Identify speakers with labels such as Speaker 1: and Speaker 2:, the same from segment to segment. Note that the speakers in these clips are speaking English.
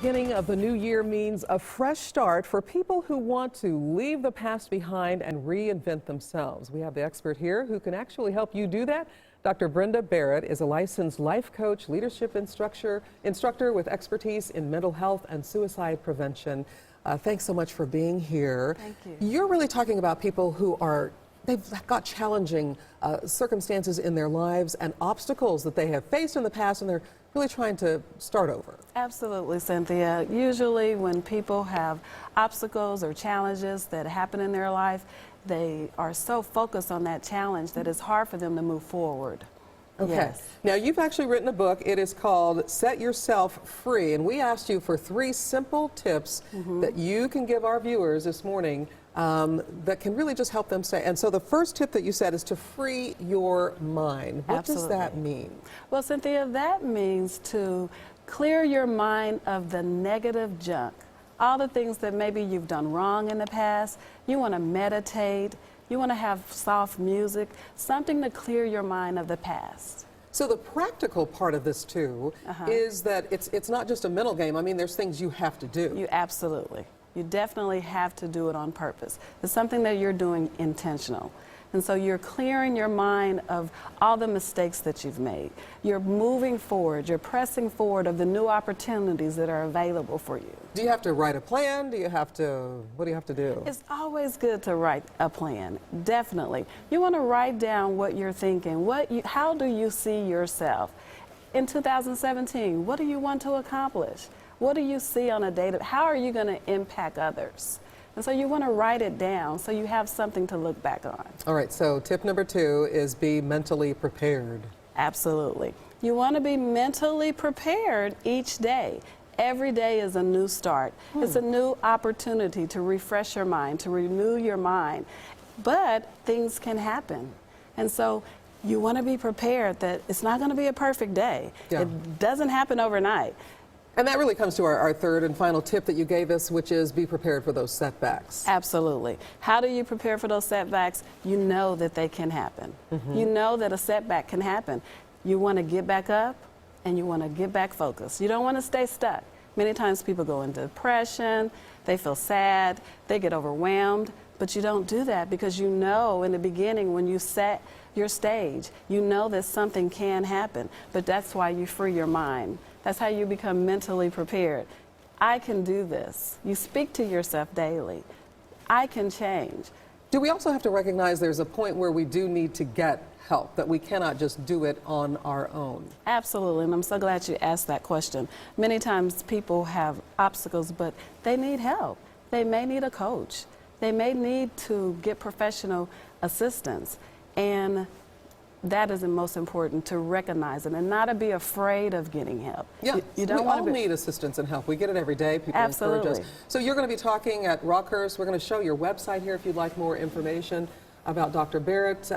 Speaker 1: Beginning of the new year means a fresh start for people who want to leave the past behind and reinvent themselves. We have the expert here who can actually help you do that. Dr. Brenda Barrett is a licensed life coach, leadership instructor with expertise in mental health and suicide prevention. Thanks so much for being here.
Speaker 2: Thank you.
Speaker 1: You're really talking about people who they've got challenging circumstances in their lives and obstacles that they have faced in the past, and they're really trying to start over.
Speaker 2: Absolutely, Cynthia. Usually when people have obstacles or challenges that happen in their life, they are so focused on that challenge that it's hard for them to move forward.
Speaker 1: Okay.
Speaker 2: Yes.
Speaker 1: Now, you've actually written a book. It is called Set Yourself Free, and we asked you for 3 simple tips that you can give our viewers this morning that can really just help them stay. And so the first tip that you said is to free your mind. What
Speaker 2: Absolutely.
Speaker 1: does that mean?
Speaker 2: Well, Cynthia, that means to clear your mind of the negative junk. All the things that maybe you've done wrong in the past. You want to meditate. You want to have soft music, something to clear your mind of the past.
Speaker 1: So the practical part of this too is that it's not just a mental game. I mean, there's things you have to do.
Speaker 2: You absolutely. You definitely have to do it on purpose. It's something that you're doing intentional. And so you're clearing your mind of all the mistakes that you've made. You're moving forward. You're pressing forward of the new opportunities that are available for you.
Speaker 1: Do you have to write a plan? What do you have to do?
Speaker 2: It's always good to write a plan, definitely. You want to write down what you're thinking. How do you see yourself? In 2017, what do you want to accomplish? What do you see on a day? How are you going to impact others? And so you want to write it down so you have something to look back on.
Speaker 1: All right, so tip number 2 is be mentally prepared.
Speaker 2: Absolutely. You want to be mentally prepared each day. Every day is a new start. It's a new opportunity to refresh your mind, to renew your mind. But things can happen. And so you want to be prepared that it's not going to be a perfect day.
Speaker 1: Yeah.
Speaker 2: It doesn't happen overnight.
Speaker 1: And that really comes to our third and final tip that you gave us, which is be prepared for those setbacks.
Speaker 2: Absolutely. How do you prepare for those setbacks? You know that they can happen. You know that a setback can happen. You want to get back up and you want to get back focused. You don't want to stay stuck. Many times people go into depression, they feel sad, they get overwhelmed, but you don't do that because you know in the beginning when you set your stage, you know that something can happen, but that's why you free your mind. That's how you become mentally prepared. I can do this. You speak to yourself daily. I can change.
Speaker 1: Do we also have to recognize there's a point where we do need to get help, that we cannot just do it on our own?
Speaker 2: Absolutely, and I'm so glad you asked that question. Many times people have obstacles, but they need help. They may need a coach. They may need to get professional assistance. And that is the most important, to recognize it and not to be afraid of getting help.
Speaker 1: Yeah,
Speaker 2: you don't
Speaker 1: we
Speaker 2: want
Speaker 1: all
Speaker 2: to
Speaker 1: need assistance and help. We get it every day. People
Speaker 2: Absolutely.
Speaker 1: encourage us. So you're going to be talking at Rockhurst. We're going to show your website here if you'd like more information about Dr. Barrett.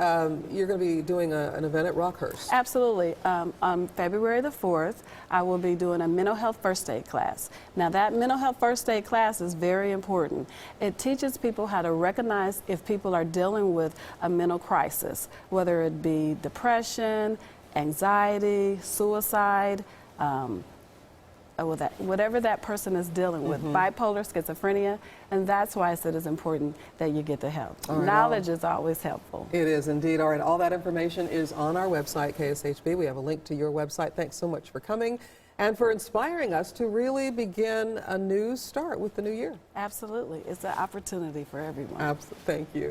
Speaker 1: You're going to be doing an event at Rockhurst.
Speaker 2: Absolutely. On February the 4th, I will be doing a mental health first aid class. Now that mental health first aid class is very important. It teaches people how to recognize if people are dealing with a mental crisis, whether it be depression, anxiety, suicide, whatever that person is dealing with, bipolar, schizophrenia, and that's why I said it's important that you get the help.
Speaker 1: Right,
Speaker 2: Knowledge is always helpful.
Speaker 1: It is indeed. All right, all that information is on our website, KSHB. We have a link to your website. Thanks so much for coming and for inspiring us to really begin a new start with the new year.
Speaker 2: Absolutely. It's an opportunity for everyone.
Speaker 1: Thank you.